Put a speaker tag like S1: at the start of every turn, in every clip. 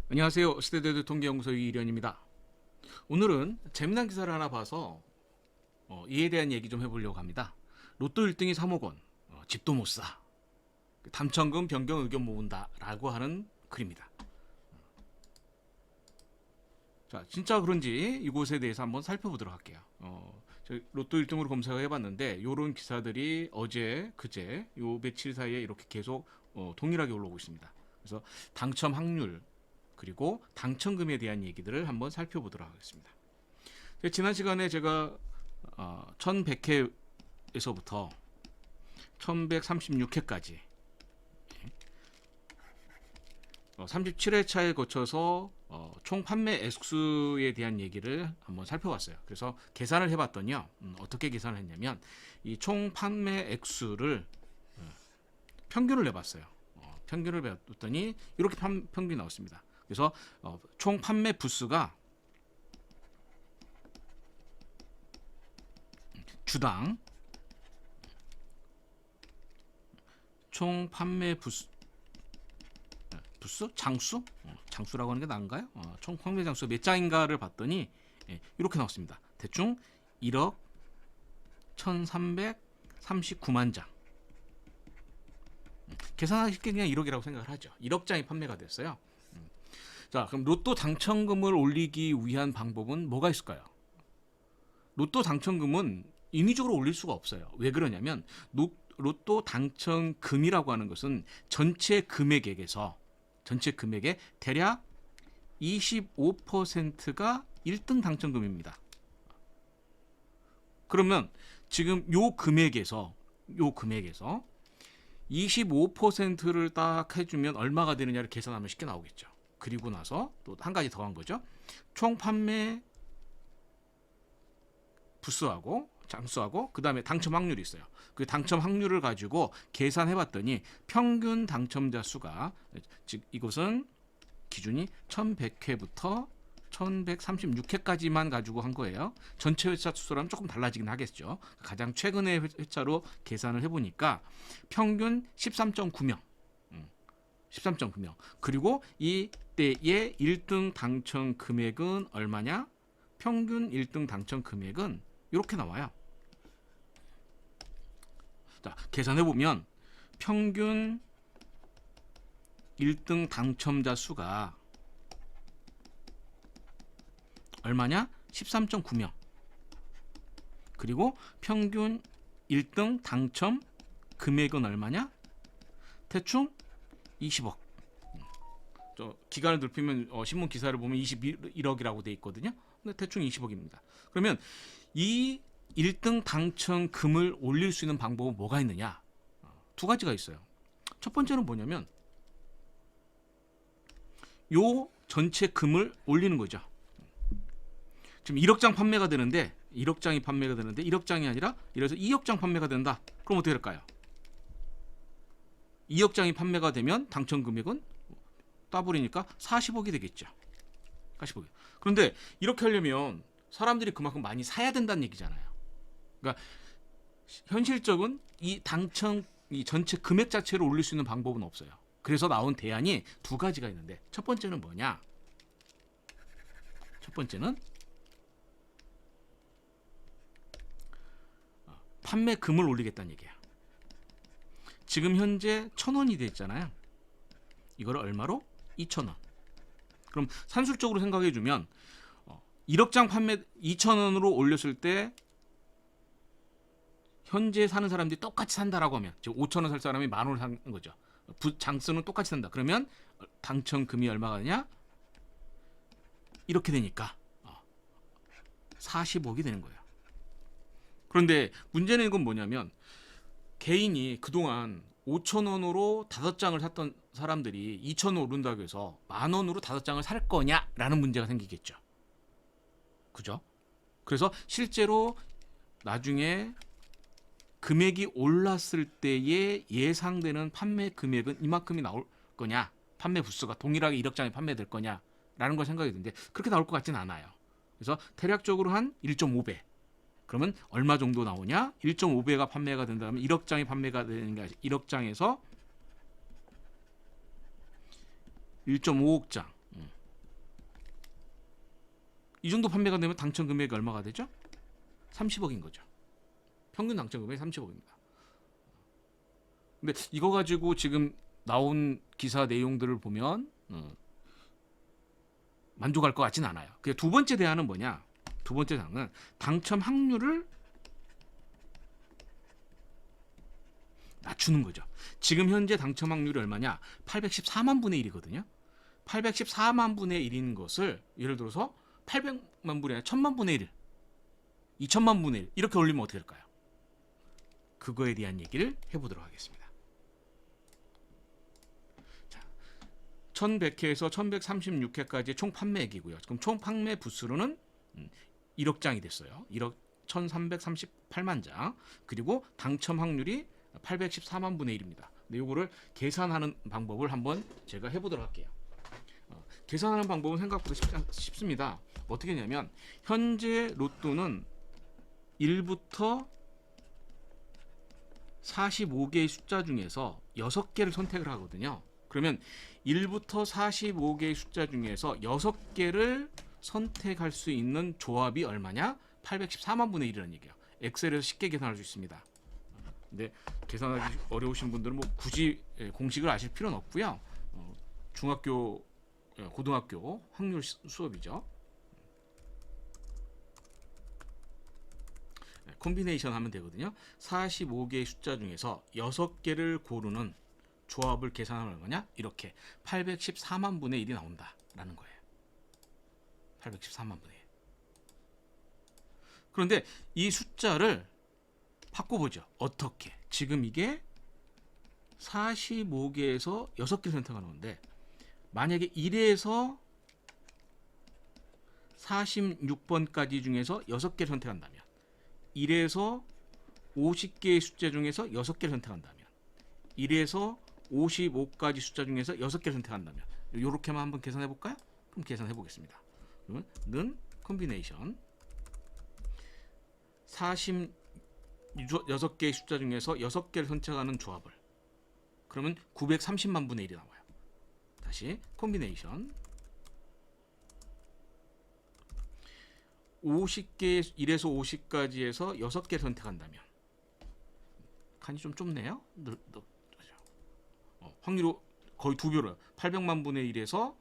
S1: 안녕하세요. 시대대도 통계연구소 이일현입니다. 오늘은 재미난 기사를 하나 봐서 이에 대한 얘기 좀 해보려고 합니다. 로또 1등이 3억 원, 집도 못 사. 당첨금 변경 의견 모은다 라고 하는 글입니다. 자, 진짜 그런지 이곳에 대해서 한번 살펴보도록 할게요. 로또 1등으로 검색을 해봤는데 이런 기사들이 어제, 그제 요 며칠 사이에 이렇게 계속 동일하게 올라오고 있습니다. 그래서 당첨 확률 그리고 당첨금에 대한 얘기들을 한번 살펴보도록 하겠습니다. 지난 시간에 제가 1100회에서부터 1136회까지 37회차에 거쳐서 총 판매 액수에 대한 얘기를 한번 살펴봤어요. 그래서 계산을 해봤더니요. 어떻게 계산을 했냐면 이 총 판매 액수를 평균을 내봤어요. 평균을 내봤더니 이렇게 평균이 나왔습니다. 그래서 총 판매 부수가 주당 총 판매 부수 장수? 장수라고 하는 게 나은가요? 총 판매 장수 몇 장인가를 봤더니 이렇게 나왔습니다. 대충 1억 1339만 장. 계산하기 쉽게 그냥 1억이라고 생각을 하죠. 1억 장이 판매가 됐어요. 자, 그럼 로또 당첨금을 올리기 위한 방법은 뭐가 있을까요? 로또 당첨금은 인위적으로 올릴 수가 없어요. 왜 그러냐면 로또 당첨금이라고 하는 것은 전체 금액에서 전체 금액의 대략 25%가 1등 당첨금입니다. 그러면 지금 요 금액에서 25%를 딱 해주면 얼마가 되느냐를 계산하면 쉽게 나오겠죠. 그리고 나서 또 한 가지 더 한 거죠. 총 판매 부수하고 장수하고 그 다음에 당첨 확률이 있어요. 그 당첨 확률을 가지고 계산해봤더니 평균 당첨자 수가 즉 이것은 기준이 1100회부터 1136회까지만 가지고 한 거예요. 전체 회차 수라면 조금 달라지긴 하겠죠. 가장 최근의 회차로 계산을 해보니까 평균 13.9명 13.9명. 그리고 이때의 1등 당첨 금액은 얼마냐? 평균 1등 당첨 금액은 이렇게 나와요. 자, 계산해 보면 평균 1등 당첨자 수가 얼마냐? 13.9명. 그리고 평균 1등 당첨 금액은 얼마냐? 대충 20억. 기간을 넓히면 신문 기사를 보면 21억이라고 돼 있거든요. 근데 대충 20억입니다. 그러면 이 1등 당첨금을 올릴 수 있는 방법은 뭐가 있느냐? 두 가지가 있어요. 첫 번째는 뭐냐면 요 전체 금을 올리는 거죠. 지금 1억 장 판매가 되는데 1억 장이 판매가 되는데 1억 장이 아니라 이래서 2억 장 판매가 된다. 그럼 어떻게 될까요? 2억 장이 판매가 되면 당첨 금액은 더블이니까 40억이 되겠죠. 40억. 그런데 이렇게 하려면 사람들이 그만큼 많이 사야 된다는 얘기잖아요. 그러니까 현실적인 이 전체 금액 자체를 올릴 수 있는 방법은 없어요. 그래서 나온 대안이 두 가지가 있는데 첫 번째는 뭐냐? 첫 번째는 판매금을 올리겠다는 얘기야. 지금 현재 1,000원이 됐잖아요. 이걸 얼마로? 2,000원. 그럼 산술적으로 생각해 주면 1억 장 판매 2,000원으로 올렸을 때 현재 사는 사람들이 똑같이 산다라고 하면 즉 5,000원 살 사람이 10,000원 사는 거죠. 장수는 똑같이 산다. 그러면 당첨금이 얼마가 되냐? 이렇게 되니까 40억이 되는 거예요. 그런데 문제는 이건 뭐냐면 개인이 그동안 5,000원으로 5장을 샀던 사람들이 2,000원 오른다고 해서 10,000원으로 5장을 살 거냐라는 문제가 생기겠죠. 그죠? 그래서 실제로 나중에 금액이 올랐을 때의 예상되는 판매 금액은 이만큼이 나올 거냐? 판매 부수가 동일하게 1억 장이 판매될 거냐라는 걸 생각이 드는데 그렇게 나올 것 같지는 않아요. 그래서 대략적으로 한 1.5배. 그러면 얼마 정도 나오냐? 1.5배가 판매가 된다면 1억 장이 판매가 되는 게 1억 장에서 1.5억 장. 이 정도 판매가 되면 당첨 금액이 얼마가 되죠? 30억인 거죠. 평균 당첨 금액이 30억입니다. 근데 이거 가지고 지금 나온 기사 내용들을 보면 만족할 것 같진 않아요. 그 두 번째 대안은 뭐냐? 두 번째 대안은 당첨 확률을 낮추는 거죠. 지금 현재 당첨 확률이 얼마냐? 814만 분의 1이거든요. 814만 분의 1인 것을 예를 들어서 800만 분의 1000만 분의 1, 2000만 분의 1 이렇게 올리면 어떻게 될까요? 그거에 대한 얘기를 해보도록 하겠습니다. 자, 1100회에서 1136회까지 총 판매액이고요. 그럼 총 판매 부수로는 1억 장이 됐어요. 1억 1338만 장. 그리고 당첨 확률이 814만 분의 1입니다. 근데 이거를 계산하는 방법을 한번 제가 해보도록 할게요. 계산하는 방법은 생각보다 쉽습니다. 어떻게 하냐면 현재 로또는 1부터 45개의 숫자 중에서 6개를 선택을 하거든요. 그러면 1부터 45개의 숫자 중에서 6개를 선택할 수 있는 조합이 얼마냐? 814만 분의 1이라는 얘기예요. 엑셀에서 쉽게 계산할 수 있습니다. 근데 계산하기 어려우신 분들은 뭐 굳이 공식을 아실 필요는 없고요. 중학교, 고등학교 확률 수업이죠. 콤비네이션 하면 되거든요. 45개의 숫자 중에서 6개를 고르는 조합을 계산하면 얼마냐? 이렇게 814만 분의 1이 나온다라는 거예요. 814만 분의 1. 그런데 이 숫자를 바꿔보죠. 어떻게? 지금 이게 45개에서 6개 선택하는 건데 만약에 1에서 46번까지 중에서 6개 선택한다면 1에서 50개의 숫자 중에서 6개를 선택한다면 1에서 55까지 숫자 중에서 6개를 선택한다면 이렇게만 한번 계산해 볼까요? 그럼 계산해 보겠습니다. 그러면 는 콤비네이션 46개의 숫자 중에서 6개를 선택하는 조합을 그러면 930만 분의 1이 나와요. 다시 콤비네이션 50개 1에서 50까지에서 6개 선택한다면 칸이 좀 좁네요. 확률이 거의 2배로요. 800만 분의 1에서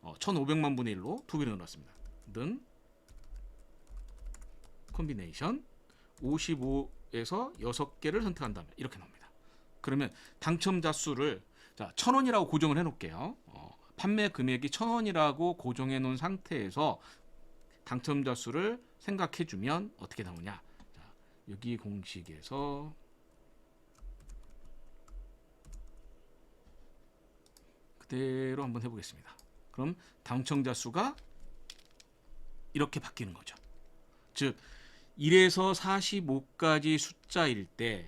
S1: 1500만 분의 1로 2배로 늘었습니다. 는 콤비네이션 55에서 6개를 선택한다면 이렇게 나옵니다. 그러면 당첨자 수를 자 1000원이라고 고정을 해놓을게요. 판매 금액이 1000원이라고 고정해 놓은 상태에서 당첨자 수를 생각해 주면 어떻게 나오냐? 자, 여기 공식에서 그대로 한번 해보겠습니다. 그럼 당첨자 수가 이렇게 바뀌는 거죠. 즉 1에서 45까지 숫자일 때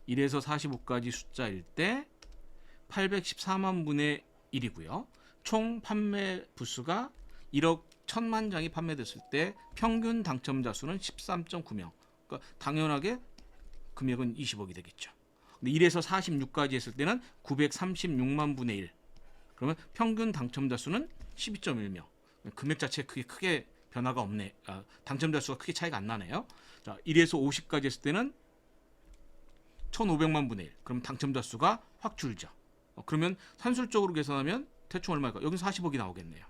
S1: 1에서 45까지 숫자일 때 814만 분의 1이고요. 총 판매 부수가 1억 1000만 장이 판매됐을 때 평균 당첨자 수는 13.9명. 그러니까 당연하게 금액은 20억이 되겠죠. 근데 1에서 46까지 했을 때는 936만 분의 1. 그러면 평균 당첨자 수는 12.1명. 금액 자체에 크게 변화가 없네. 당첨자 수가 크게 차이가 안 나네요. 자, 1에서 50까지 했을 때는 1500만 분의 1. 그럼 당첨자 수가 확 줄죠. 그러면 산술적으로 계산하면 대충 얼마일까? 여기서 40억이 나오겠네요.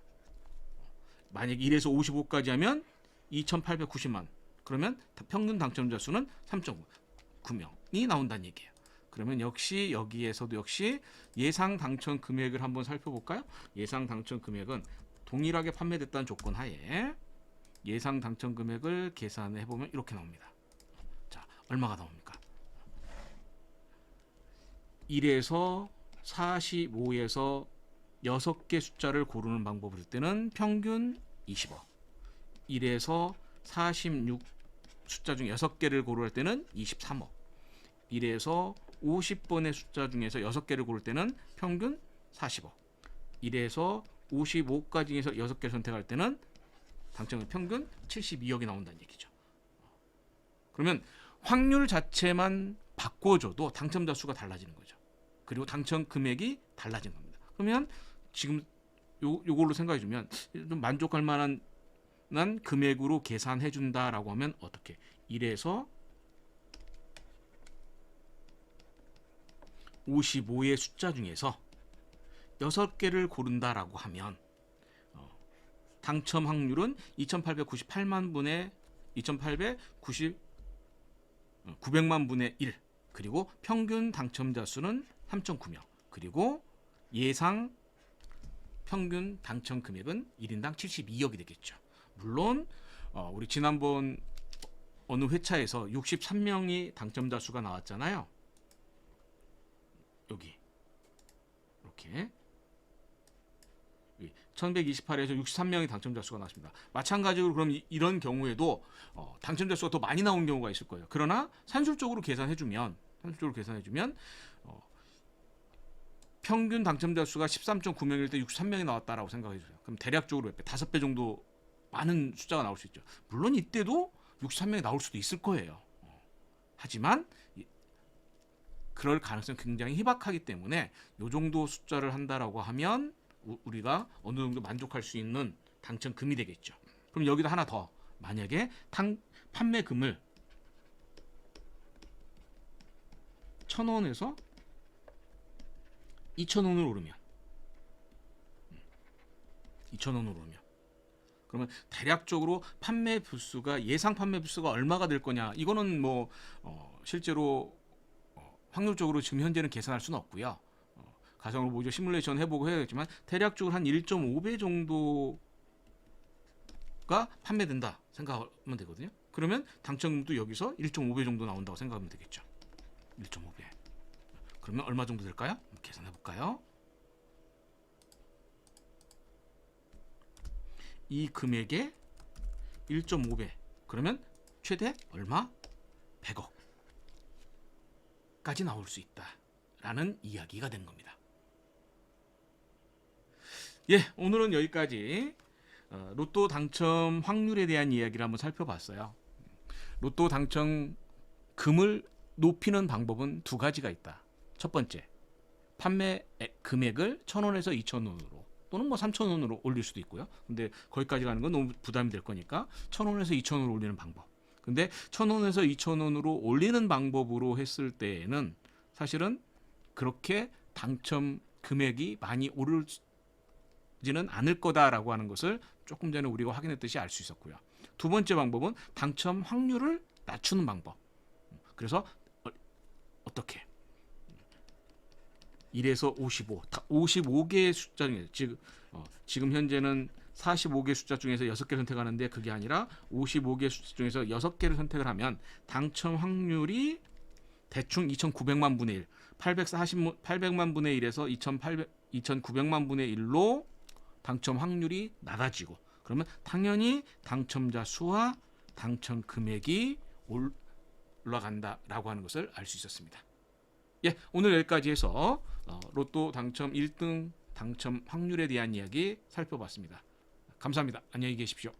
S1: 만약 1에서 55까지 하면 2890만. 그러면 평균 당첨자 수는 3.9명이 나온다는 얘기예요. 그러면 역시 여기에서도 역시 예상 당첨 금액을 한번 살펴볼까요? 예상 당첨 금액은 동일하게 판매됐다는 조건 하에 예상 당첨 금액을 계산해 보면 이렇게 나옵니다. 자, 얼마가 나옵니까? 1에서 45에서 6개 숫자를 고르는 방법을 쓸 때는 평균 20억. 1에서 46 숫자 중 6개를 고를 때는 23억. 1에서 50번의 숫자 중에서 6개를 고를 때는 평균 40억. 1에서 55까지에서 6개를 선택할 때는 당첨 평균 72억이 나온다는 얘기죠. 그러면 확률 자체만 바꿔줘도 당첨자 수가 달라지는 거죠. 그리고 당첨 금액이 달라진 겁니다. 그러면 지금 요걸로 생각해 주면 좀 만족할 만한 금액으로 계산해 준다라고 하면 어떻게? 1에서 55의 숫자 중에서 6개를 고른다라고 하면 당첨 확률은 2898만 분의 900만 분의 1, 그리고 평균 당첨자 수는 3.9명, 그리고 예상 평균 당첨 금액은 1인당 72억이 되겠죠. 물론 우리 지난번 어느 회차에서 63명이 당첨자 수가 나왔잖아요. 여기 이렇게 1128에서 63명이 당첨자 수가 나왔습니다. 마찬가지로 그럼 이런 경우에도 당첨자 수가 더 많이 나온 경우가 있을 거예요. 그러나 산술적으로 계산해주면 평균 당첨자 수가 13.9명일 때 63명이 나왔다라고 생각해 주세요. 그럼 대략적으로 몇 배? 5배 정도 많은 숫자가 나올 수 있죠. 물론 이때도 63명이 나올 수도 있을 거예요. 하지만 그럴 가능성이 굉장히 희박하기 때문에 이 정도 숫자를 한다라고 하면 우리가 어느 정도 만족할 수 있는 당첨금이 되겠죠. 그럼 여기다 하나 더, 만약에 판매금을 1,000원에서 2,000원으로 오르면 2,000원으로 오르면 그러면 대략적으로 판매 부수가, 예상 판매 부수가 얼마가 될 거냐, 이거는 뭐 실제로 확률적으로 지금 현재는 계산할 수는 없고요. 가상으로 보죠. 시뮬레이션 해보고 해야겠지만 대략적으로 한 1.5배 정도가 판매된다 생각하면 되거든요. 그러면 당첨금도 여기서 1.5배 정도 나온다고 생각하면 되겠죠. 1.5배. 그러면 얼마 정도 될까요? 계산해 볼까요? 이 금액의 1.5배. 그러면 최대 얼마? 100억까지 나올 수 있다라는 이야기가 된 겁니다. 예, 오늘은 여기까지 로또 당첨 확률에 대한 이야기를 한번 살펴봤어요. 로또 당첨금을 높이는 방법은 두 가지가 있다. 첫 번째, 판매 금액을 1,000원에서 2,000원으로 또는 뭐 3,000원으로 올릴 수도 있고요. 근데 거기까지 가는 건 너무 부담이 될 거니까 1,000원에서 2,000원으로 올리는 방법. 근데 1,000원에서 2,000원으로 올리는 방법으로 했을 때에는 사실은 그렇게 당첨 금액이 많이 오르지는 않을 거다라고 하는 것을 조금 전에 우리가 확인했듯이 알 수 있었고요. 두 번째 방법은 당첨 확률을 낮추는 방법. 그래서 어떻게? 1에서 55, 55개의 숫자 중에 지금 현재는 45개 숫자 중에서 6개 선택하는데 그게 아니라 55개 숫자 중에서 6개를 선택을 하면 당첨 확률이 대충 2,900만 분의 1, 800만 분의 1에서 2,900만 분의 1로 당첨 확률이 낮아지고, 그러면 당연히 당첨자 수와 당첨 금액이 올라간다라고 하는 것을 알 수 있었습니다. 예, 오늘 여기까지 해서 로또 당첨 1등 당첨 확률에 대한 이야기 살펴봤습니다. 감사합니다. 안녕히 계십시오.